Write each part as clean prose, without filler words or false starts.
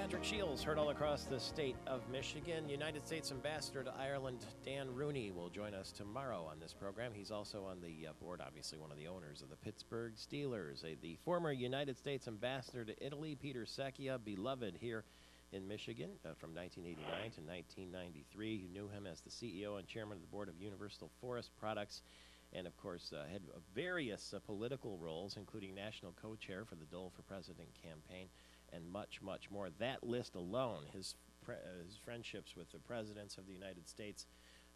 Patrick Shields heard all across the state of Michigan. United States Ambassador to Ireland, Dan Rooney, will join us tomorrow on this program. He's also on the board, obviously one of the owners of the Pittsburgh Steelers. The former United States Ambassador to Italy, Peter Secchia, beloved here in Michigan from 1989 to 1993. You knew him as the CEO and chairman of the board of Universal Forest Products, and of course had various political roles, including national co-chair for the Dole for President campaign, and much, much more. That list alone, his friendships with the presidents of the United States,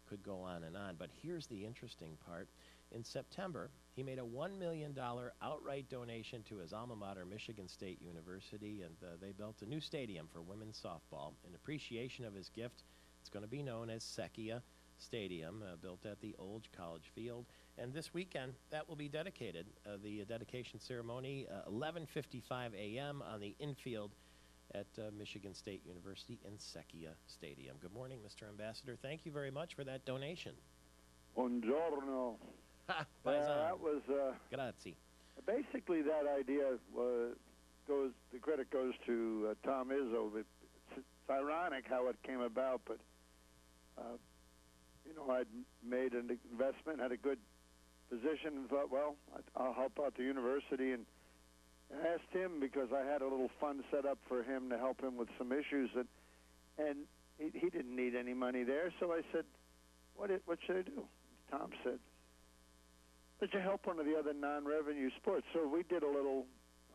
could go on and on. But here's the interesting part. In September, he made a $1 million outright donation to his alma mater, Michigan State University, and they built a new stadium for women's softball. In appreciation of his gift, it's going to be known as Secchia Stadium, built at the Old College Field. And this weekend, that will be dedicated. The dedication ceremony, 11:55 a.m. on the infield at Michigan State University in Secchia Stadium. Good morning, Mr. Ambassador. Thank you very much for that donation. Buongiorno. That was grazie. Basically that idea the credit goes to Tom Izzo. It's ironic how it came about, but I'd made an investment, had a good position, and thought, well, I'll help out the university, and I asked him because I had a little fund set up for him to help him with some issues, and he didn't need any money there, so I said, what should I do? Tom said, "Would you help one of the other non-revenue sports?" So we did a little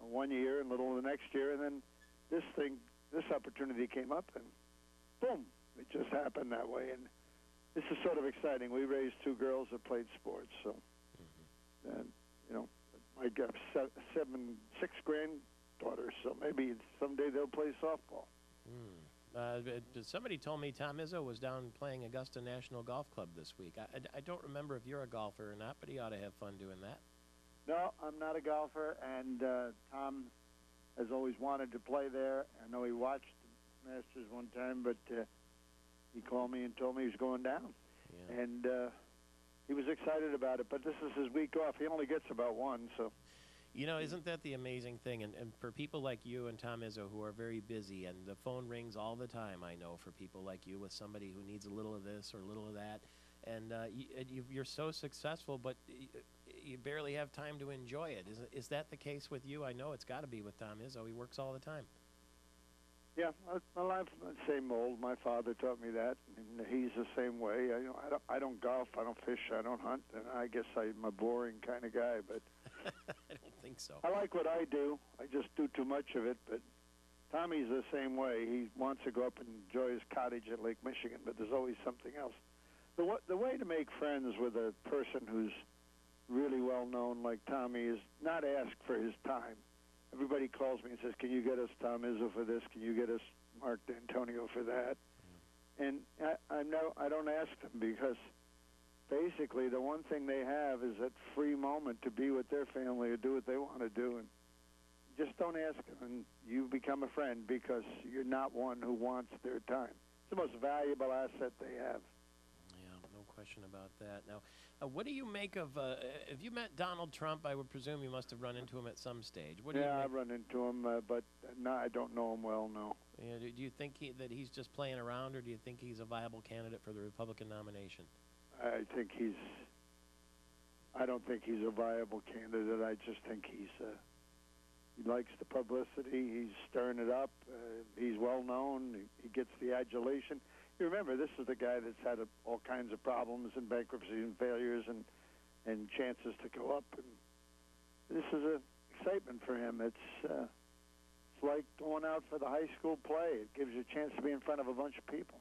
1 year and a little the next year, and then this opportunity came up, and boom, it just happened that way. And this is sort of exciting. We raised two girls that played sports, so and I got six granddaughters, so maybe someday they'll play softball. Somebody told me Tom Izzo was down playing Augusta National Golf Club this week. I don't remember if you're a golfer or not, but he ought to have fun doing that. No, I'm not a golfer, and Tom has always wanted to play there. I know he watched the Masters one time, but he called me and told me he was going down. Yeah. And he was excited about it, but this is his week off. He only gets about one, so. Isn't that the amazing thing? And for people like you and Tom Izzo who are very busy, and the phone rings all the time, I know, for people like you with somebody who needs a little of this or a little of that, and you're so successful, but you barely have time to enjoy it. Is that the case with you? I know it's got to be with Tom Izzo. He works all the time. Yeah, well, I'm the same old. My father taught me that, and he's the same way. I don't golf, I don't fish, I don't hunt, and I guess I'm a boring kind of guy, but I don't think so. I like what I do. I just do too much of it, but Tommy's the same way. He wants to go up and enjoy his cottage at Lake Michigan, but there's always something else. The way to make friends with a person who's really well-known like Tommy is not ask for his time. Everybody calls me and says, "Can you get us Tom Izzo for this? Can you get us Mark D'Antonio for that?" And I don't ask them, because basically the one thing they have is that free moment to be with their family or do what they want to do. And just don't ask them, and you become a friend, because you're not one who wants their time. It's the most valuable asset they have. Yeah, no question about that. Now, what do you make of, if you met Donald Trump, I would presume you must have run into him at some stage. I've run into him, but no, I don't know him well, no. Yeah, do you think that he's just playing around, or do you think he's a viable candidate for the Republican nomination? I don't think he's a viable candidate. I just think he likes the publicity. He's stirring it up. He's well-known. He gets the adulation. You remember, this is the guy that's had all kinds of problems and bankruptcies and failures and chances to go up. And this is an excitement for him. It's like going out for the high school play. It gives you a chance to be in front of a bunch of people.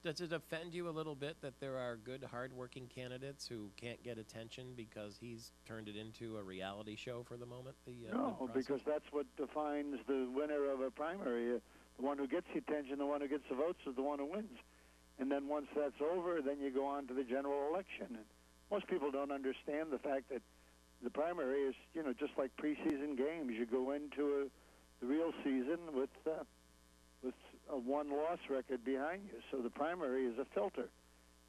Does it offend you a little bit that there are good, hard-working candidates who can't get attention because he's turned it into a reality show for the moment? No, because that's what defines the winner of a primary. The one who gets the attention, the one who gets the votes, is the one who wins. And then once that's over, then you go on to the general election. And most people don't understand the fact that the primary is, just like preseason games. You go into the real season with a one-loss record behind you. So the primary is a filter.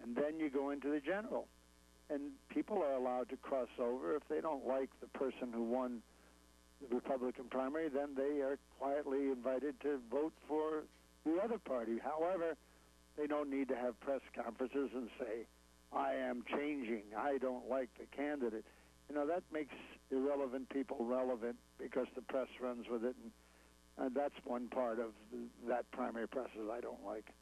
And then you go into the general. And people are allowed to cross over if they don't like the person who won the Republican primary, then they are quietly invited to vote for the other party. However, they don't need to have press conferences and say, I am changing, I don't like the candidate. You know, that makes irrelevant people relevant because the press runs with it, and that's one part of that primary process I don't like.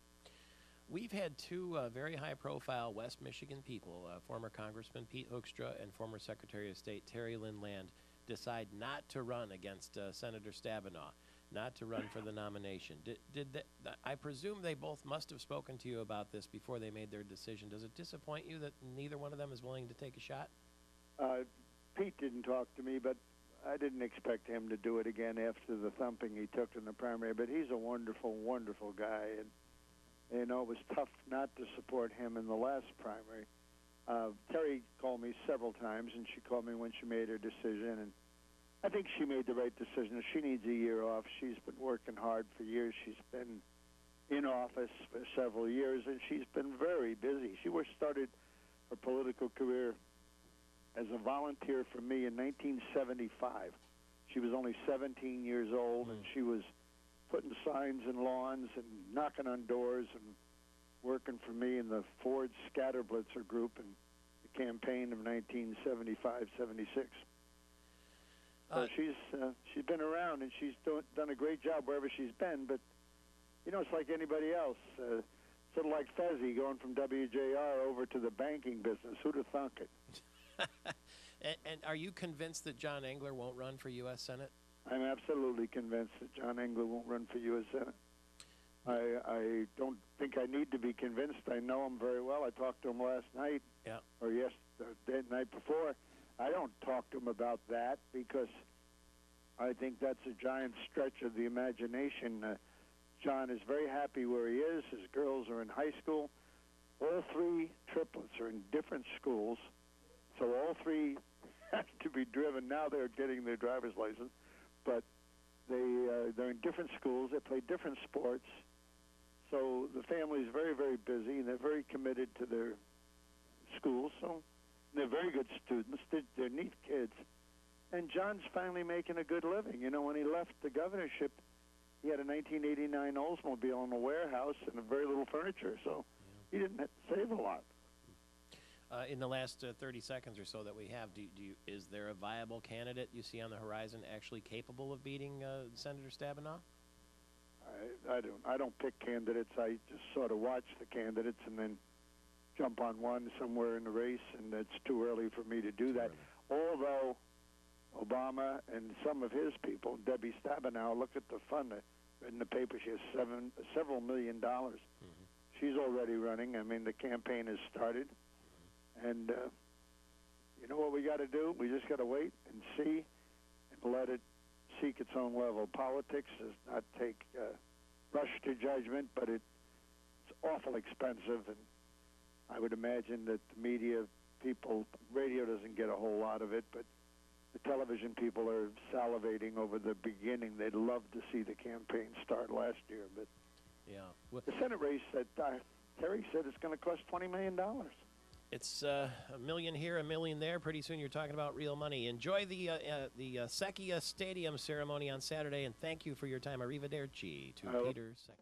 We've had two very high-profile West Michigan people, former Congressman Pete Hoekstra and former Secretary of State Terry Lynn Land, decide not to run against Senator Stabenow, not to run for the nomination. I presume they both must have spoken to you about this before they made their decision. Does it disappoint you that neither one of them is willing to take a shot? Pete didn't talk to me, but I didn't expect him to do it again after the thumping he took in the primary. But he's a wonderful, wonderful guy, and you know, it was tough not to support him in the last primary. Terry called me several times, and she called me when she made her decision, and I think she made the right decision. She needs a year off. She's been working hard for years. She's been in office for several years, and she's been very busy. She started her political career as a volunteer for me in 1975. She was only 17 years old, and she was putting signs in lawns and knocking on doors and working for me in the Ford Scatterblitzer group in the campaign of 1975-76. So she's been around, and she's done a great job wherever she's been. But, you know, it's like anybody else. Sort of like Fezzi going from WJR over to the banking business. Who'd have thunk it? And are you convinced that John Engler won't run for U.S. Senate? I'm absolutely convinced that John Engler won't run for U.S. Senate. I don't think I need to be convinced. I know him very well. I talked to him last night, or the night before. I don't talk to him about that because I think that's a giant stretch of the imagination. John is very happy where he is. His girls are in high school. All three triplets are in different schools, so all three have to be driven. Now they're getting their driver's license, but they're in different schools. They play different sports. So the family is very, very busy, and they're very committed to their schools. So they're very good students. They're neat kids. And John's finally making a good living. You know, when he left the governorship, he had a 1989 Oldsmobile in a warehouse and very little furniture. So he didn't have to save a lot. In the last 30 seconds or so that we have, is there a viable candidate you see on the horizon actually capable of beating Senator Stabenow? I don't pick candidates. I just sort of watch the candidates and then jump on one somewhere in the race, and it's too early for me to do that. Although Obama and some of his people, Debbie Stabenow, look at the fund in the paper. She has several $1 million. She's already running. I mean, the campaign has started. And you know what we got to do? We just got to wait and see and let it seek its own level. Politics does not take rush to judgment, but it's awful expensive, and I would imagine that the media people, radio doesn't get a whole lot of it, but the television people are salivating over the beginning. They'd love to see the campaign start last year, but the Senate race that Terry said is going to cost $20 million. It's $1 million here, $1 million there. Pretty soon you're talking about real money. Enjoy the Secchia Stadium ceremony on Saturday, and thank you for your time. Arrivederci to Peter Secchi.